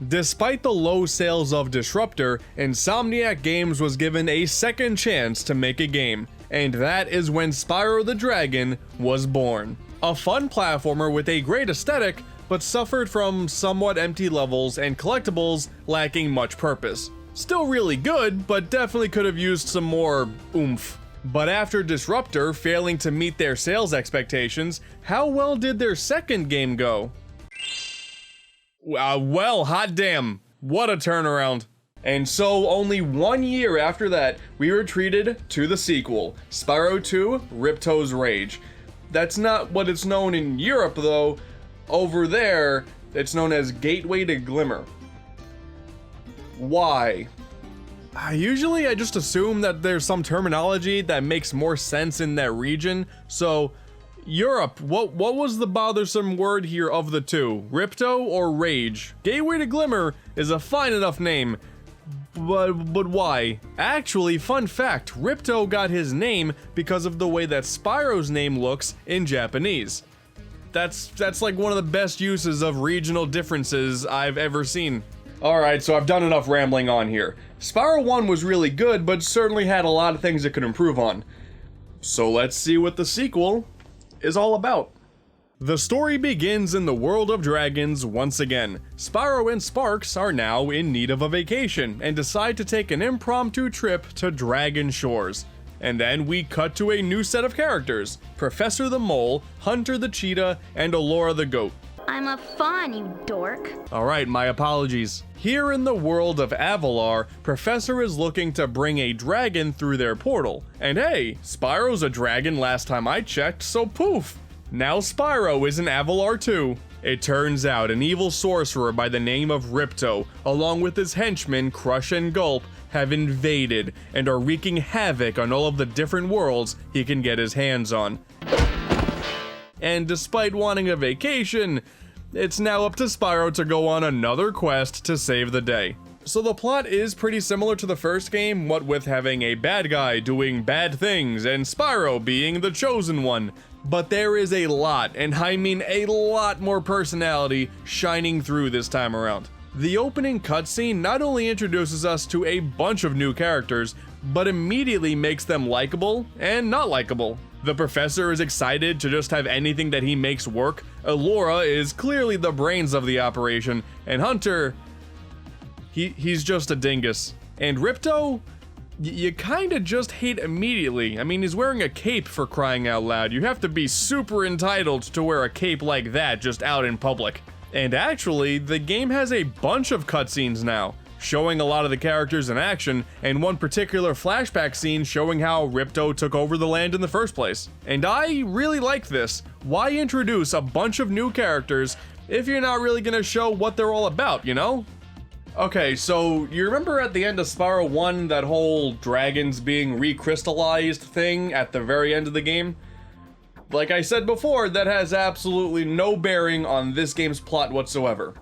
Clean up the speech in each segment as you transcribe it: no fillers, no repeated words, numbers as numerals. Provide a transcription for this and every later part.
Despite the low sales of Disruptor, Insomniac Games was given a second chance to make a game, and that is when Spyro the Dragon was born. A fun platformer with a great aesthetic, but suffered from somewhat empty levels and collectibles lacking much purpose. Still really good, but definitely could have used some more oomph. But after Disruptor failing to meet their sales expectations, how well did their second game go? Well, hot damn, what a turnaround. And so only 1 year after that, we were treated to the sequel, Spyro 2: Ripto's Rage. That's not what it's known in Europe though. Over there, it's known as Gateway to Glimmer. Why? Usually I just assume that there's some terminology that makes more sense in that region, so Europe, what was the bothersome word here of the two? Ripto or Rage? Gateway to Glimmer is a fine enough name, but why? Actually, fun fact, Ripto got his name because of the way that Spyro's name looks in Japanese. That's like one of the best uses of regional differences I've ever seen. Alright, so I've done enough rambling on here. Spyro 1 was really good, but certainly had a lot of things it could improve on. So let's see what the sequel is all about. The story begins in the world of dragons once again. Spyro and Sparks are now in need of a vacation and decide to take an impromptu trip to Dragon Shores. And then we cut to a new set of characters: Professor the Mole, Hunter the Cheetah, and Allura the Goat. I'm a fawn, you dork. Alright, my apologies. Here in the world of Avalar, Professor is looking to bring a dragon through their portal. And hey, Spyro's a dragon last time I checked, so poof! Now Spyro is in Avalar too. It turns out an evil sorcerer by the name of Ripto, along with his henchmen Crush and Gulp, have invaded and are wreaking havoc on all of the different worlds he can get his hands on. And despite wanting a vacation, it's now up to Spyro to go on another quest to save the day. So the plot is pretty similar to the first game, what with having a bad guy doing bad things and Spyro being the chosen one. But there is a lot, and I mean a lot more personality shining through this time around. The opening cutscene not only introduces us to a bunch of new characters, but immediately makes them likable and not likable. The professor is excited to just have anything that he makes work, Allura is clearly the brains of the operation, and Hunter, he's just a dingus. And Ripto, you kinda just hate immediately. I mean, he's wearing a cape for crying out loud. You have to be super entitled to wear a cape like that just out in public. And actually, the game has a bunch of cutscenes now, showing a lot of the characters in action, and one particular flashback scene showing how Ripto took over the land in the first place. And I really like this. Why introduce a bunch of new characters if you're not really gonna show what they're all about, you know? Okay, so you remember at the end of Spyro 1, that whole dragons being recrystallized thing at the very end of the game? Like I said before, that has absolutely no bearing on this game's plot whatsoever.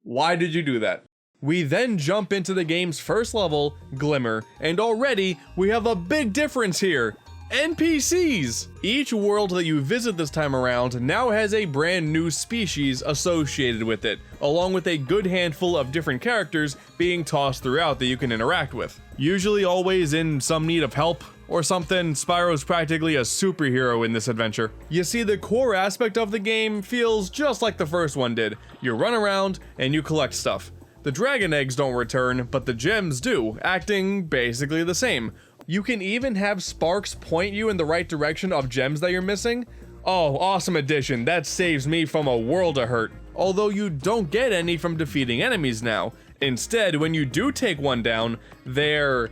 Why did you do that? We then jump into the game's first level, Glimmer, and already we have a big difference here. NPCs! Each world that you visit this time around now has a brand new species associated with it, along with a good handful of different characters being tossed throughout that you can interact with. Usually always in some need of help or something, Spyro's practically a superhero in this adventure. You see, the core aspect of the game feels just like the first one did. You run around and you collect stuff. The dragon eggs don't return, but the gems do, acting basically the same. You can even have Sparks point you in the right direction of gems that you're missing. Oh, awesome addition, that saves me from a world of hurt. Although you don't get any from defeating enemies now. Instead, when you do take one down, their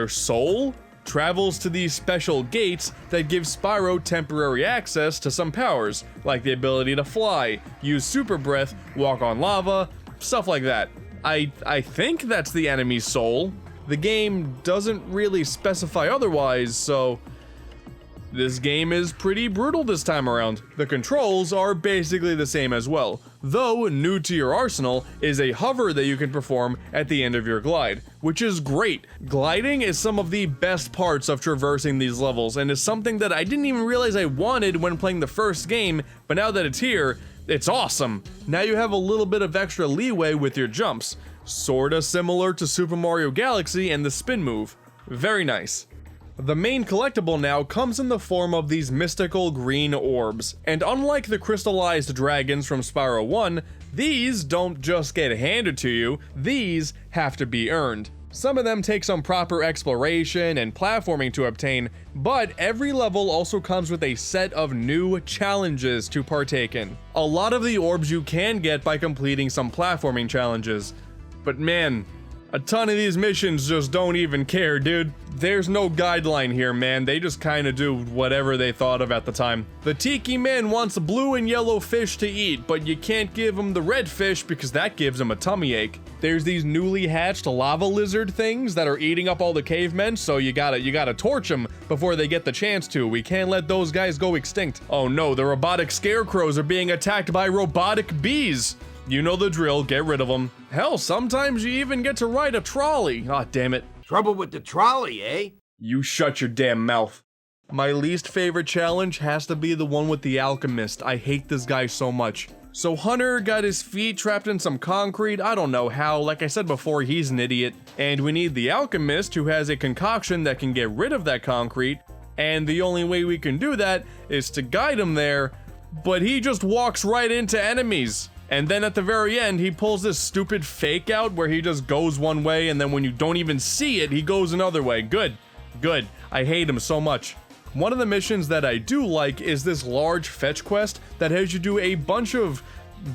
soul travels to these special gates that give Spyro temporary access to some powers, like the ability to fly, use super breath, walk on lava, stuff like that. I think that's the enemy's soul. The game doesn't really specify otherwise, so this game is pretty brutal this time around. The controls are basically the same as well, though new to your arsenal is a hover that you can perform at the end of your glide, which is great. Gliding is some of the best parts of traversing these levels and is something that I didn't even realize I wanted when playing the first game, but now that it's here, it's awesome. Now you have a little bit of extra leeway with your jumps, sorta similar to Super Mario Galaxy and the spin move. Very nice. The main collectible now comes in the form of these mystical green orbs, and unlike the crystallized dragons from Spyro 1, these don't just get handed to you, these have to be earned. Some of them take some proper exploration and platforming to obtain, but every level also comes with a set of new challenges to partake in. A lot of the orbs you can get by completing some platforming challenges, but man, a ton of these missions just don't even care, dude. There's no guideline here, man. They just kinda do whatever they thought of at the time. The Tiki Man wants blue and yellow fish to eat, but you can't give him the red fish because that gives him a tummy ache. There's these newly hatched lava lizard things that are eating up all the cavemen, so you gotta torch them before they get the chance to. We can't let those guys go extinct. Oh no, the robotic scarecrows are being attacked by robotic bees. You know the drill, get rid of them. Hell, sometimes you even get to ride a trolley. Aw, damn it. Trouble with the trolley, eh? You shut your damn mouth. My least favorite challenge has to be the one with the Alchemist. I hate this guy so much. So Hunter got his feet trapped in some concrete, I don't know how, like I said before, he's an idiot. And we need the Alchemist, who has a concoction that can get rid of that concrete, and the only way we can do that is to guide him there, but he just walks right into enemies. And then at the very end, he pulls this stupid fake out where he just goes one way, and then when you don't even see it, he goes another way. Good. Good. I hate him so much. One of the missions that I do like is this large fetch quest that has you do a bunch of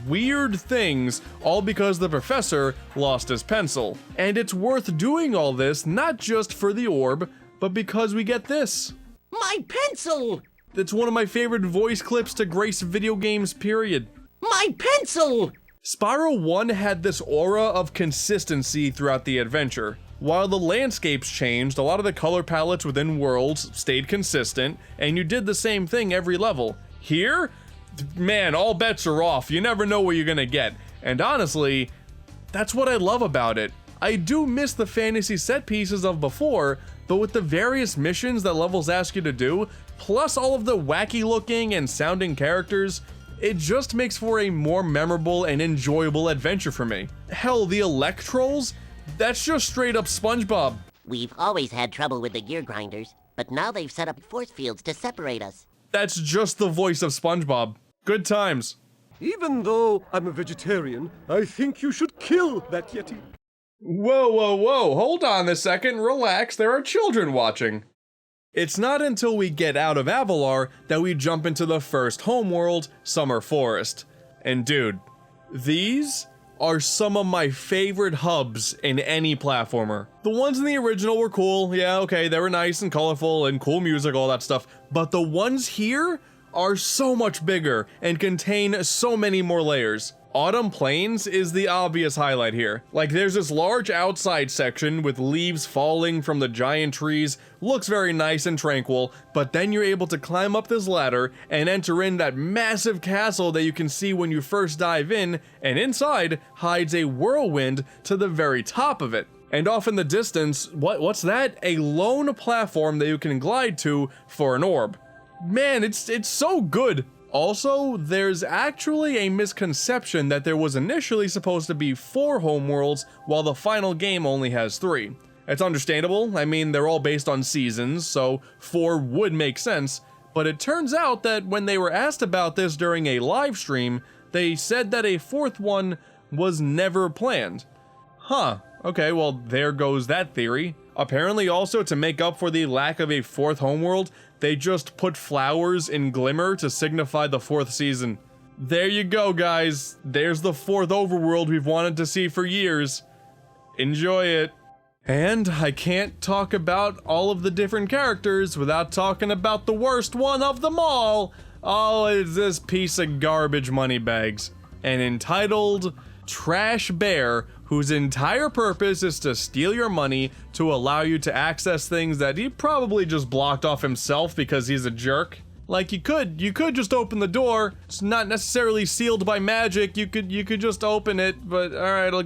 weird things, all because the professor lost his pencil. And it's worth doing all this, not just for the orb, but because we get this. My pencil! It's one of my favorite voice clips to grace video games, period. My pencil! Spyro 1 had this aura of consistency throughout the adventure. While the landscapes changed, a lot of the color palettes within worlds stayed consistent, and you did the same thing every level. Here, man, all bets are off. You never know what you're gonna get. And honestly, that's what I love about it. I do miss the fantasy set pieces of before, but with the various missions that levels ask you to do, plus all of the wacky looking and sounding characters, it just makes for a more memorable and enjoyable adventure for me. Hell, the Electrolls? That's just straight up SpongeBob. We've always had trouble with the gear grinders, but now they've set up force fields to separate us. That's just the voice of SpongeBob. Good times. Even though I'm a vegetarian, I think you should kill that Yeti. Whoa, whoa, whoa, hold on a second, relax, there are children watching. It's not until we get out of Avalar that we jump into the first homeworld, Summer Forest. And dude, these are some of my favorite hubs in any platformer. The ones in the original were cool, yeah, okay, they were nice and colorful and cool music, all that stuff, but the ones here are so much bigger and contain so many more layers. Autumn Plains is the obvious highlight here. Like, there's this large outside section with leaves falling from the giant trees, looks very nice and tranquil, but then you're able to climb up this ladder and enter in that massive castle that you can see when you first dive in, and inside hides a whirlwind to the very top of it. And off in the distance, what's that? A lone platform that you can glide to for an orb. Man, it's so good. Also, there's actually a misconception that there was initially supposed to be 4 homeworlds, while the final game only has 3. It's understandable, I mean, they're all based on seasons, so 4 would make sense, but it turns out that when they were asked about this during a live stream, they said that a 4th one was never planned. Huh, okay, well, there goes that theory. Apparently also, to make up for the lack of a 4th homeworld, they just put flowers in Glimmer to signify the 4th season. There you go, guys. There's the 4th overworld we've wanted to see for years. Enjoy it. And I can't talk about all of the different characters without talking about the worst one of them all. Oh, it's this piece of garbage moneybags. An entitled trash bear whose entire purpose is to steal your money to allow you to access things that he probably just blocked off himself because he's a jerk. Like, you could just open the door. It's not necessarily sealed by magic. You could just open it, but all right, I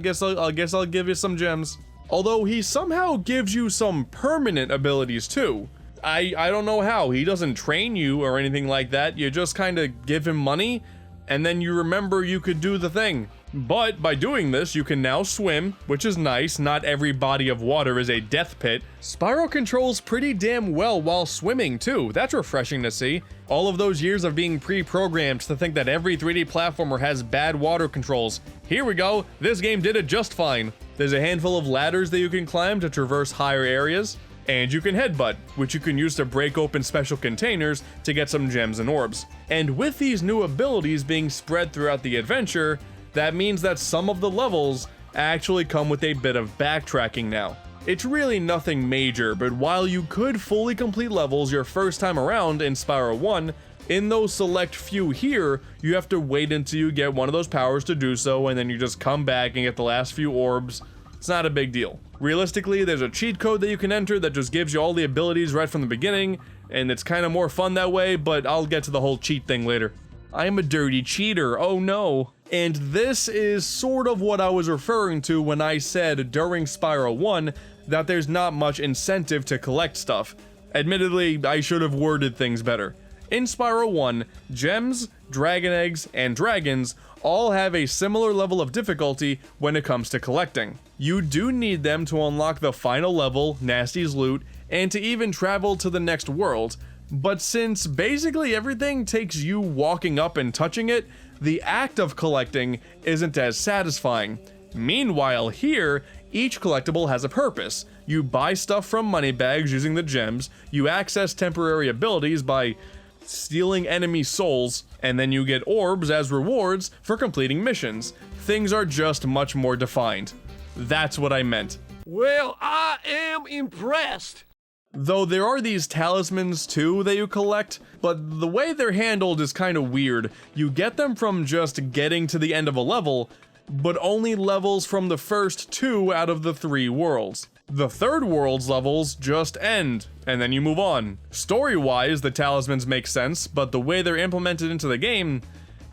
guess I'll give you some gems. Although he somehow gives you some permanent abilities too. I don't know how. He doesn't train you or anything like that. You just kind of give him money, and then you remember you could do the thing. But by doing this, you can now swim, which is nice. Not every body of water is a death pit. Spyro controls pretty damn well while swimming too. That's refreshing to see. All of those years of being pre-programmed to think that every 3D platformer has bad water controls. Here we go, this game did it just fine. There's a handful of ladders that you can climb to traverse higher areas, and you can headbutt, which you can use to break open special containers to get some gems and orbs. And with these new abilities being spread throughout the adventure, that means that some of the levels actually come with a bit of backtracking now. It's really nothing major, but while you could fully complete levels your first time around in Spyro 1, in those select few here, you have to wait until you get one of those powers to do so, and then you just come back and get the last few orbs. It's not a big deal. Realistically, there's a cheat code that you can enter that just gives you all the abilities right from the beginning, and it's kind of more fun that way, but I'll get to the whole cheat thing later. I'm a dirty cheater, oh no. And this is sort of what I was referring to when I said during Spyro 1 that there's not much incentive to collect stuff. Admittedly, I should have worded things better. In Spyro 1, gems, dragon eggs, and dragons all have a similar level of difficulty when it comes to collecting. You do need them to unlock the final level, Nasty's Loot, and to even travel to the next world, but since basically everything takes you walking up and touching it, the act of collecting isn't as satisfying. Meanwhile here, each collectible has a purpose. You buy stuff from money bags using the gems, you access temporary abilities by stealing enemy souls, and then you get orbs as rewards for completing missions. Things are just much more defined. That's what I meant. Well, I am impressed. Though there are these talismans too that you collect, but the way they're handled is kind of weird. You get them from just getting to the end of a level, but only levels from the first 2 out of the 3 worlds. The third world's levels just end, and then you move on. Story-wise, the talismans make sense, but the way they're implemented into the game,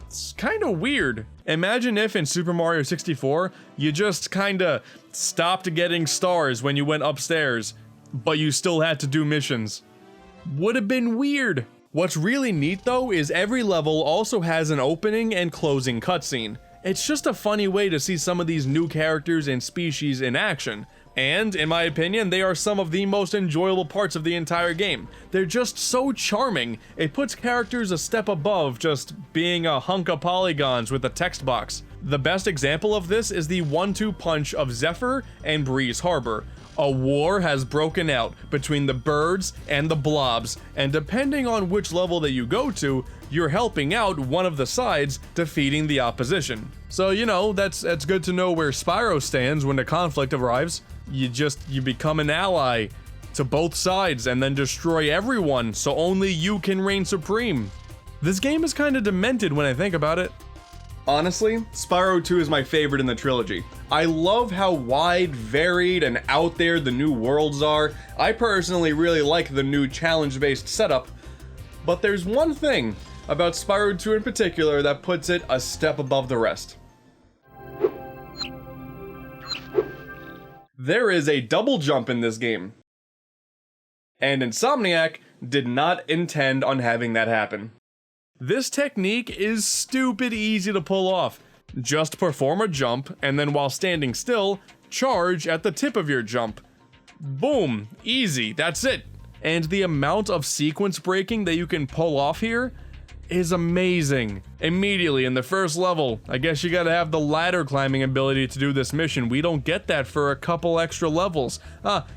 it's kinda weird. Imagine if in Super Mario 64, you just kinda stopped getting stars when you went upstairs, but you still had to do missions. Would have been weird. What's really neat though is every level also has an opening and closing cutscene. It's just a funny way to see some of these new characters and species in action. And, in my opinion, they are some of the most enjoyable parts of the entire game. They're just so charming, it puts characters a step above just being a hunk of polygons with a text box. The best example of this is the 1-2 punch of Zephyr and Breeze Harbor. A war has broken out between the birds and the blobs, and depending on which level that you go to, you're helping out one of the sides defeating the opposition. So, you know, that's good to know where Spyro stands when the conflict arrives. You become an ally to both sides and then destroy everyone so only you can reign supreme. This game is kind of demented when I think about it. Honestly, Spyro 2 is my favorite in the trilogy. I love how wide, varied, and out there the new worlds are. I personally really like the new challenge-based setup, but there's one thing about Spyro 2 in particular that puts it a step above the rest. There is a double jump in this game, and Insomniac did not intend on having that happen. This technique is stupid easy to pull off. Just perform a jump, and then while standing still, charge at the tip of your jump. Boom, easy, that's it. And the amount of sequence breaking that you can pull off here is amazing. Immediately in the first level, I guess you gotta have the ladder climbing ability to do this mission. We don't get that for a couple extra levels.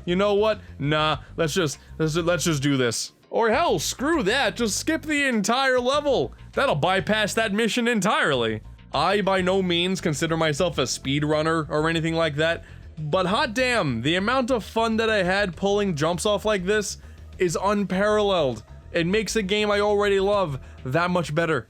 You know what? Nah, let's just do this. Or hell, screw that, just skip the entire level. That'll bypass that mission entirely. I by no means consider myself a speedrunner or anything like that, but hot damn, the amount of fun that I had pulling jumps off like this is unparalleled. It makes a game I already love that much better.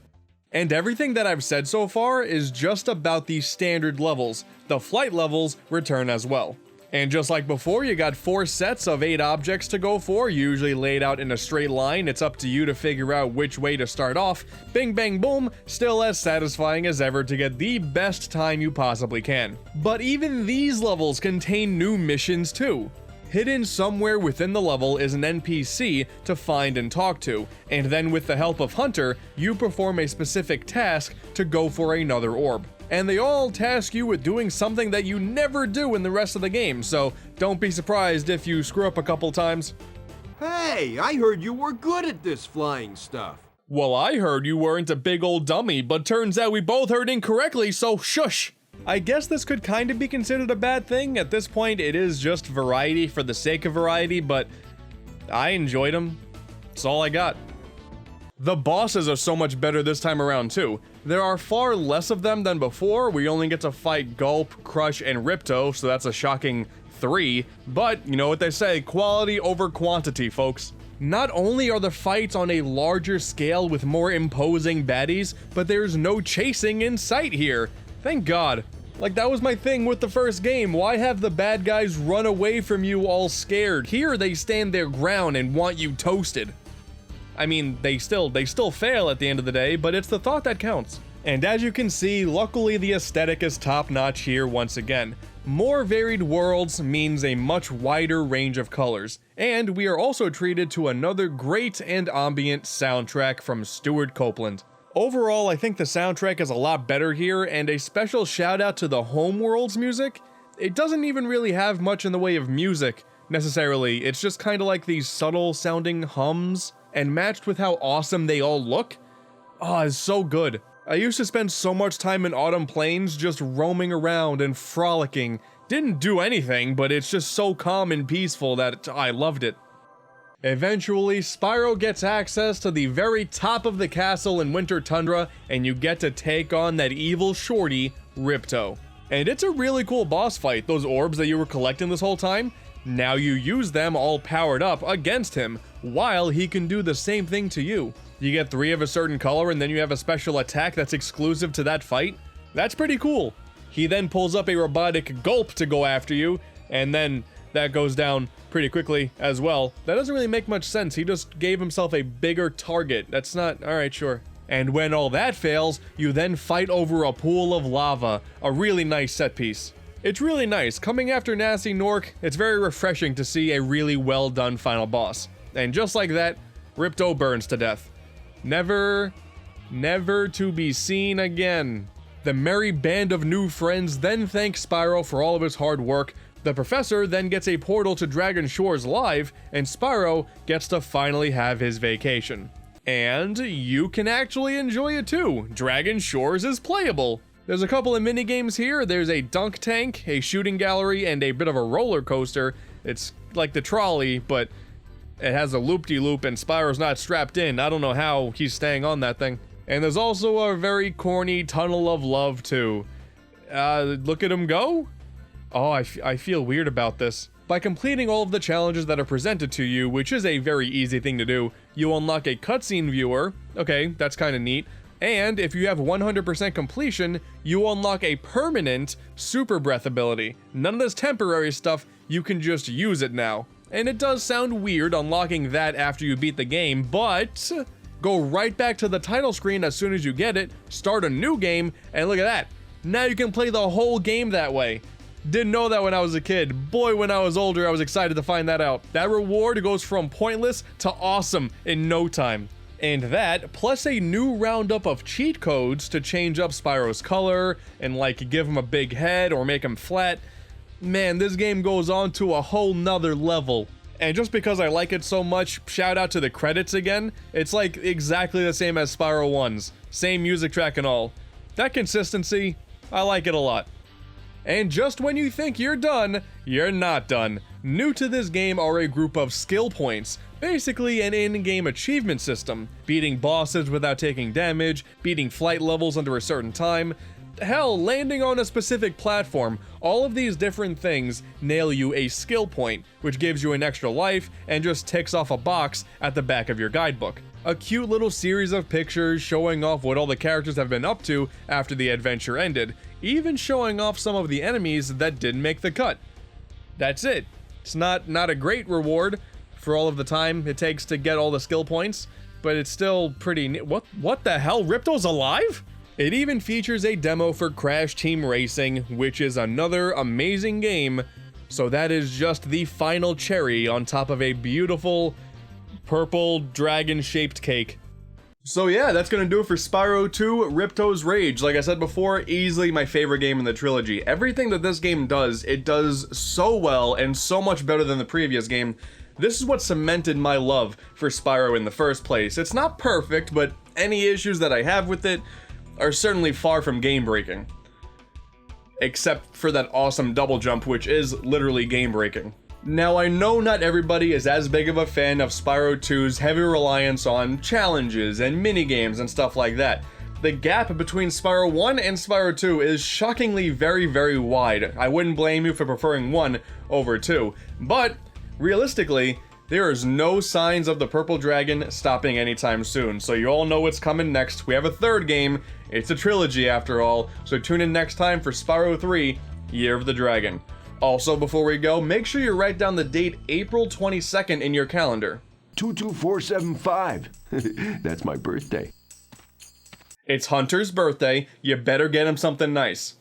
And everything that I've said so far is just about the standard levels. The flight levels return as well. And just like before, you got 4 sets of 8 objects to go for, usually laid out in a straight line. It's up to you to figure out which way to start off. Bing bang boom, still as satisfying as ever to get the best time you possibly can. But even these levels contain new missions too. Hidden somewhere within the level is an NPC to find and talk to, and then with the help of Hunter, you perform a specific task to go for another orb. And they all task you with doing something that you never do in the rest of the game, so don't be surprised if you screw up a couple times. Hey, I heard you were good at this flying stuff. Well, I heard you weren't a big old dummy, but turns out we both heard incorrectly, so shush! I guess this could kind of be considered a bad thing. At this point, it is just variety for the sake of variety, but I enjoyed them. That's all I got. The bosses are so much better this time around too. There are far less of them than before. We only get to fight Gulp, Crush, and Ripto, so that's a shocking 3. But you know what they say, quality over quantity, folks. Not only are the fights on a larger scale with more imposing baddies, but there's no chasing in sight here. Thank God. Like, that was my thing with the first game. Why have the bad guys run away from you all scared? Here they stand their ground and want you toasted. I mean, they still fail at the end of the day, but it's the thought that counts. And as you can see, luckily the aesthetic is top-notch here once again. More varied worlds means a much wider range of colors, and we are also treated to another great and ambient soundtrack from Stuart Copeland. Overall, I think the soundtrack is a lot better here, and a special shout out to the Homeworld's music. It doesn't even really have much in the way of music, necessarily. It's just kind of like these subtle sounding hums, and matched with how awesome they all look. Oh, it's so good. I used to spend so much time in Autumn Plains just roaming around and frolicking. Didn't do anything, but it's just so calm and peaceful that I loved it. Eventually, Spyro gets access to the very top of the castle in Winter Tundra, and you get to take on that evil shorty, Ripto. And it's a really cool boss fight. Those orbs that you were collecting this whole time, now you use them all powered up against him, while he can do the same thing to you. You get 3 of a certain color, and then you have a special attack that's exclusive to that fight. That's pretty cool. He then pulls up a robotic Gulp to go after you, and then that goes down pretty quickly as well. That doesn't really make much sense. He just gave himself a bigger target. That's not... alright, sure. And when all that fails, you then fight over a pool of lava. A really nice set piece. It's really nice. Coming after Nasty Nork, it's very refreshing to see a really well done final boss. And just like that, Ripto burns to death. Never to be seen again. The merry band of new friends then thank Spyro for all of his hard work. The professor then gets a portal to Dragon Shores Live, and Spyro gets to finally have his vacation. And you can actually enjoy it too. Dragon Shores is playable. There's a couple of minigames here. There's a dunk tank, a shooting gallery, and a bit of a roller coaster. It's like the trolley, but it has a loop-de-loop and Spyro's not strapped in. I don't know how he's staying on that thing. And there's also a very corny tunnel of love too. Look at him go. Oh, I feel weird about this. By completing all of the challenges that are presented to you, which is a very easy thing to do, you unlock a cutscene viewer. Okay, that's kind of neat. And if you have 100% completion, you unlock a permanent Super Breath ability. None of this temporary stuff, you can just use it now. And it does sound weird unlocking that after you beat the game, but go right back to the title screen as soon as you get it, start a new game, and look at that. Now you can play the whole game that way. Didn't know that when I was a kid. Boy, when I was older, I was excited to find that out. That reward goes from pointless to awesome in no time. And that, plus a new roundup of cheat codes to change up Spyro's color, and like give him a big head or make him flat. Man, this game goes on to a whole nother level. And just because I like it so much, shout out to the credits again. It's like exactly the same as Spyro 1's. Same music track and all. That consistency, I like it a lot. And just when you think you're done, you're not done. New to this game are a group of skill points, basically an in-game achievement system. Beating bosses without taking damage, beating flight levels under a certain time, hell, landing on a specific platform. All of these different things nail you a skill point, which gives you an extra life and just ticks off a box at the back of your guidebook. A cute little series of pictures showing off what all the characters have been up to after the adventure ended, even showing off some of the enemies that didn't make the cut. That's it. It's not a great reward for all of the time it takes to get all the skill points, but it's still pretty what the hell? Ripto's alive? It even features a demo for Crash Team Racing, which is another amazing game So that is just the final cherry on top of a beautiful purple dragon-shaped cake. So yeah, that's gonna do it for Spyro 2 Ripto's Rage. Like I said before, easily my favorite game in the trilogy. Everything that this game does, it does so well and so much better than the previous game. This is what cemented my love for Spyro in the first place. It's not perfect, but any issues that I have with it are certainly far from game-breaking. Except for that awesome double jump, which is literally game-breaking. Now, I know not everybody is as big of a fan of Spyro 2's heavy reliance on challenges and minigames and stuff like that. The gap between Spyro 1 and Spyro 2 is shockingly very, very wide. I wouldn't blame you for preferring 1 over 2, but realistically, there is no signs of the Purple Dragon stopping anytime soon, so you all know what's coming next. We have a third game. It's a trilogy after all, so tune in next time for Spyro 3, Year of the Dragon. Also, before we go, make sure you write down the date April 22nd in your calendar. 22475. That's my birthday. It's Hunter's birthday, you better get him something nice.